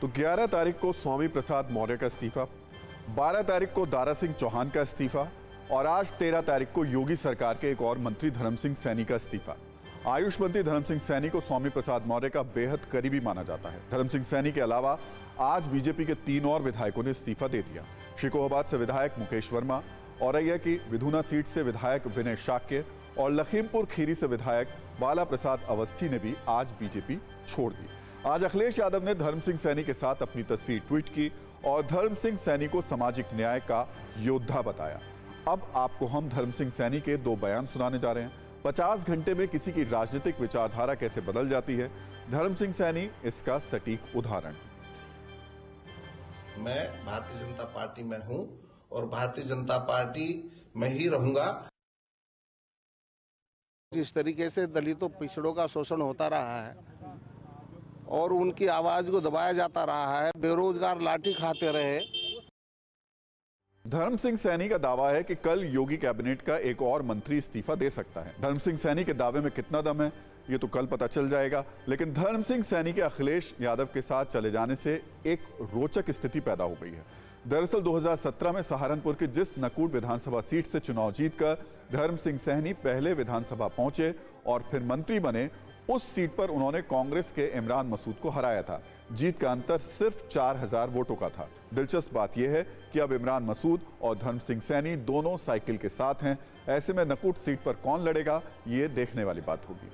तो 11 तारीख को स्वामी प्रसाद मौर्य का इस्तीफा, 12 तारीख को दारा सिंह चौहान का इस्तीफा और आज 13 तारीख को योगी सरकार के एक और मंत्री धर्म सिंह सैनी का इस्तीफा। आयुष मंत्री धर्म सिंह सैनी को स्वामी प्रसाद मौर्य का बेहद करीबी माना जाता है। धर्म सिंह सैनी के अलावा आज बीजेपी के 3 और विधायकों ने इस्तीफा दे दिया। शिकोहाबाद से विधायक मुकेश वर्मा, औरैया की विधुना सीट से विधायक विनय शाक्य और लखीमपुर खीरी से विधायक बाला प्रसाद अवस्थी ने भी आज बीजेपी छोड़ दी। आज अखिलेश यादव ने धर्म सिंह सैनी के साथ अपनी तस्वीर ट्वीट की और धर्म सिंह सैनी को सामाजिक न्याय का योद्धा बताया। अब आपको हम धर्म सिंह सैनी के 2 बयान सुनाने जा रहे हैं। 50 घंटे में किसी की राजनीतिक विचारधारा कैसे बदल जाती है, धर्म सिंह सैनी इसका सटीक उदाहरण। मैं भारतीय जनता पार्टी में हूं और भारतीय जनता पार्टी में ही रहूंगा। जिस तरीके से दलितों पिछड़ों का शोषण होता रहा है और उनकी आवाज को दबाया जाता रहा है, बेरोजगार लाठी खाते रहे। धर्म सिंह सैनी का दावा है कि कल योगी कैबिनेट का एक और मंत्री इस्तीफा दे सकता है। धर्म सिंह सैनी के दावे में कितना दम है ये तो कल पता चल जाएगा, लेकिन धर्म सिंह सैनी के अखिलेश यादव के साथ चले जाने से एक रोचक स्थिति पैदा हो गई है। दरअसल 2017 में सहारनपुर की जिस नकूट विधानसभा सीट से चुनाव जीतकर धर्म सिंह सैनी पहले विधानसभा पहुंचे और फिर मंत्री बने, उस सीट पर उन्होंने कांग्रेस के इमरान मसूद को हराया था। जीत का अंतर सिर्फ 4000 वोटों का था। दिलचस्प बात यह है कि अब इमरान मसूद और धर्म सिंह सैनी दोनों साइकिल के साथ हैं। ऐसे में नकूट सीट पर कौन लड़ेगा ये देखने वाली बात होगी।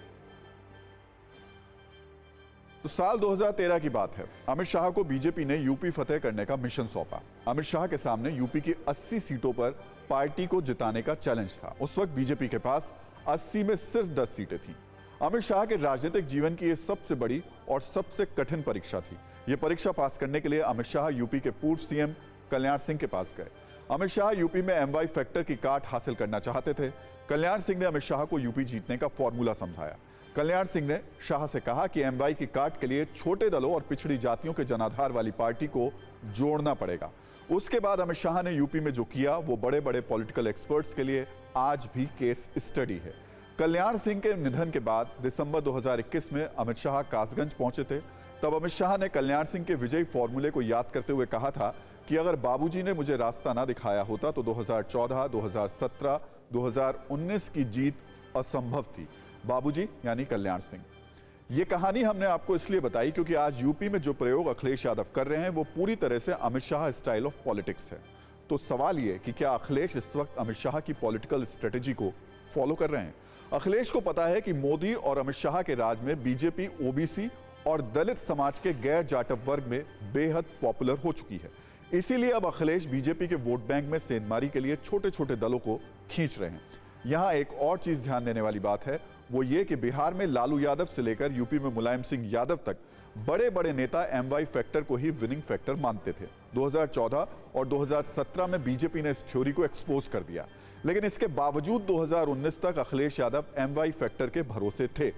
तो साल 2013 की बात है। अमित शाह को बीजेपी ने यूपी फतेह करने का मिशन सौंपा। अमित शाह के सामने यूपी की 80 सीटों पर पार्टी को जिताने का चैलेंज था। उस वक्त बीजेपी के पास 80 में सिर्फ 10 सीटें थीं। अमित शाह के राजनीतिक जीवन की यह सबसे बड़ी और सबसे कठिन परीक्षा थी। यह परीक्षा पास करने के लिए अमित शाह यूपी के पूर्व सीएम कल्याण सिंह के पास गए। अमित शाह यूपी में MY फैक्टर की काट हासिल करना चाहते थे। कल्याण सिंह ने अमित शाह को यूपी जीतने का फॉर्मूला समझाया। कल्याण सिंह ने शाह से कहा कि MY की काट के लिए छोटे दलों और पिछड़ी जातियों के जनाधार वाली पार्टी को जोड़ना पड़ेगा। उसके बाद अमित शाह ने यूपी में जो किया वो बड़े बड़े पॉलिटिकल एक्सपर्ट्स के लिए आज भी केस स्टडी है। कल्याण सिंह के निधन के बाद दिसंबर 2021 में अमित शाह कासगंज पहुंचे थे। तब अमित शाह ने कल्याण सिंह के विजयी फॉर्मूले को याद करते हुए कहा था कि अगर बाबूजी ने मुझे रास्ता ना दिखाया होता तो 2014, 2017, 2019 की जीत असंभव थी। बाबूजी यानी कल्याण सिंह। ये कहानी हमने आपको इसलिए बताई क्योंकि आज यूपी में जो प्रयोग अखिलेश यादव कर रहे हैं वो पूरी तरह से Amit Shah style of politics है। तो सवाल ये कि क्या अखिलेश इस वक्त अमित शाह की पॉलिटिकल स्ट्रेटेजी को फॉलो कर रहे हैं? अखिलेश को पता है कि मोदी और अमित शाह के राज में बीजेपी ओबीसी और दलित समाज के गैर जाटव वर्ग में बेहद पॉपुलर हो चुकी है। इसीलिए अब अखिलेश बीजेपी के वोट बैंक में सेंधमारी के लिए छोटे छोटे दलों को खींच रहे हैं। यहां एक और चीज ध्यान देने वाली बात है, वो ये कि बिहार में लालू यादव से लेकर यूपी में मुलायम सिंह यादव तक बड़े बड़े नेता MY फैक्टर को ही विनिंग फैक्टर मानते थे। 2014 और 2017 में बीजेपी ने इस थ्योरी को एक्सपोज कर दिया, लेकिन इसके बावजूद 2019 तक अखिलेश यादव MY फैक्टर के भरोसे थे।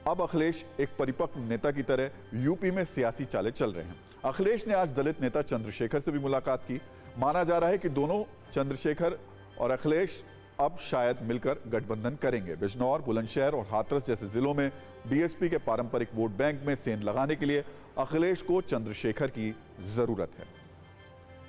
अब अखिलेश एक परिपक्व नेता की तरह यूपी में सियासी चालें चल रहे हैं। अखिलेश ने आज दलित नेता चंद्रशेखर से भी मुलाकात की। माना जा रहा है कि दोनों, चंद्रशेखर और अखिलेश, अब शायद मिलकर गठबंधन करेंगे। बिजनौर, बुलंदशहर और हाथरस जैसे जिलों में BSP के पारंपरिक वोट बैंक में सेंध लगाने के लिए अखिलेश को चंद्रशेखर की जरूरत है।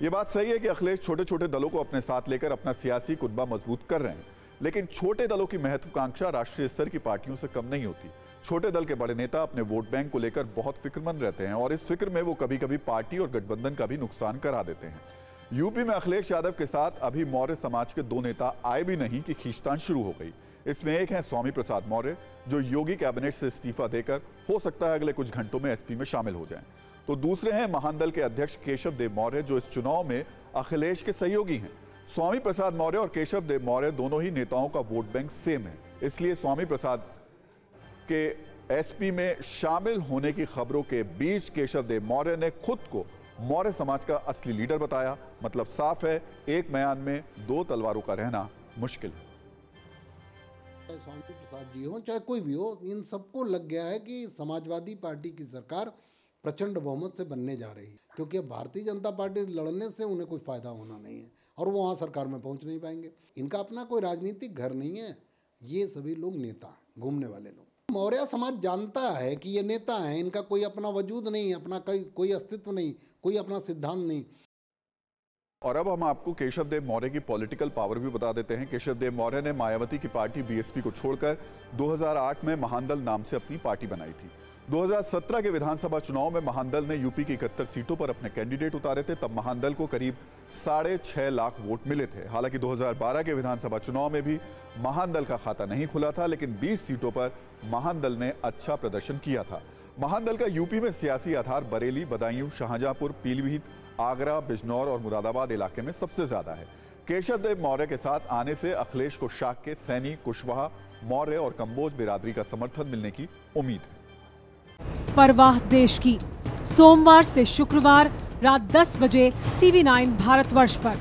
यह बात सही है कि अखिलेश छोटे छोटे दलों को अपने साथ लेकर अपना सियासी कुनबा मजबूत कर रहे हैं, लेकिन छोटे दलों की महत्वाकांक्षा राष्ट्रीय स्तर की पार्टियों से कम नहीं होती। छोटे दल के बड़े नेता अपने वोट बैंक को लेकर बहुत फिक्रमंद रहते हैं और इस फिक्र में वो कभी कभी पार्टी और गठबंधन का भी नुकसान करा देते हैं। यूपी में अखिलेश यादव के साथ अभी मौर्य समाज के 2 नेता आए भी नहीं कि खींचतान शुरू हो गई। इसमें एक है स्वामी प्रसाद मौर्य, जो योगी कैबिनेट से इस्तीफा देकर हो सकता है अगले कुछ घंटों में SP में शामिल हो जाएं। तो दूसरे हैं महान दल के अध्यक्ष केशव देव मौर्य, जो इस चुनाव में अखिलेश के सहयोगी हैं। स्वामी प्रसाद मौर्य और केशव देव मौर्य दोनों ही नेताओं का वोट बैंक सेम है, इसलिए स्वामी प्रसाद के SP में शामिल होने की खबरों के बीच केशव देव मौर्य ने खुद को मौर्य समाज का असली लीडर बताया। मतलब साफ है, एक म्यान में 2 तलवारों का रहना मुश्किल है। चाहे स्वामी प्रसाद जी हो चाहे कोई भी हो, इन सबको लग गया है कि समाजवादी पार्टी की सरकार प्रचंड बहुमत से बनने जा रही है, क्योंकि अब भारतीय जनता पार्टी लड़ने से उन्हें कोई फायदा होना नहीं है और वो वहाँ सरकार में पहुँच नहीं पाएंगे। इनका अपना कोई राजनीतिक घर नहीं है, ये सभी लोग नेता, घूमने वाले लोग। मौर्य समाज जानता है कि ये नेता हैं, इनका कोई अपना वजूद नहीं, अपना कोई अस्तित्व नहीं, कोई अपना सिद्धांत नहीं। और अब हम आपको केशव देव मौर्य की पॉलिटिकल पावर भी बता देते हैं। केशव देव मौर्य ने मायावती की पार्टी बीएसपी को छोड़कर 2008 में महानदल नाम से अपनी पार्टी बनाई थी। 2017 के विधानसभा चुनाव में महानदल ने यूपी की 71 सीटों पर अपने कैंडिडेट उतारे थे। तब महानदल को करीब 6.5 लाख वोट मिले थे। हालांकि 2012 के विधानसभा चुनाव में भी महानदल का खाता नहीं खुला था, लेकिन 20 सीटों पर महानदल ने अच्छा प्रदर्शन किया था। महानदल का यूपी में सियासी आधार बरेली, बदायूं, शाहजहांपुर, पीलीभीत, आगरा, बिजनौर और मुरादाबाद इलाके में सबसे ज्यादा है। केशव देव मौर्य के साथ आने से अखिलेश को शाक्य, सैनी, कुशवाहा, मौर्य और कंबोज बिरादरी का समर्थन मिलने की उम्मीद है। परवाह देश की, सोमवार से शुक्रवार रात 10 बजे TV9 भारतवर्ष पर।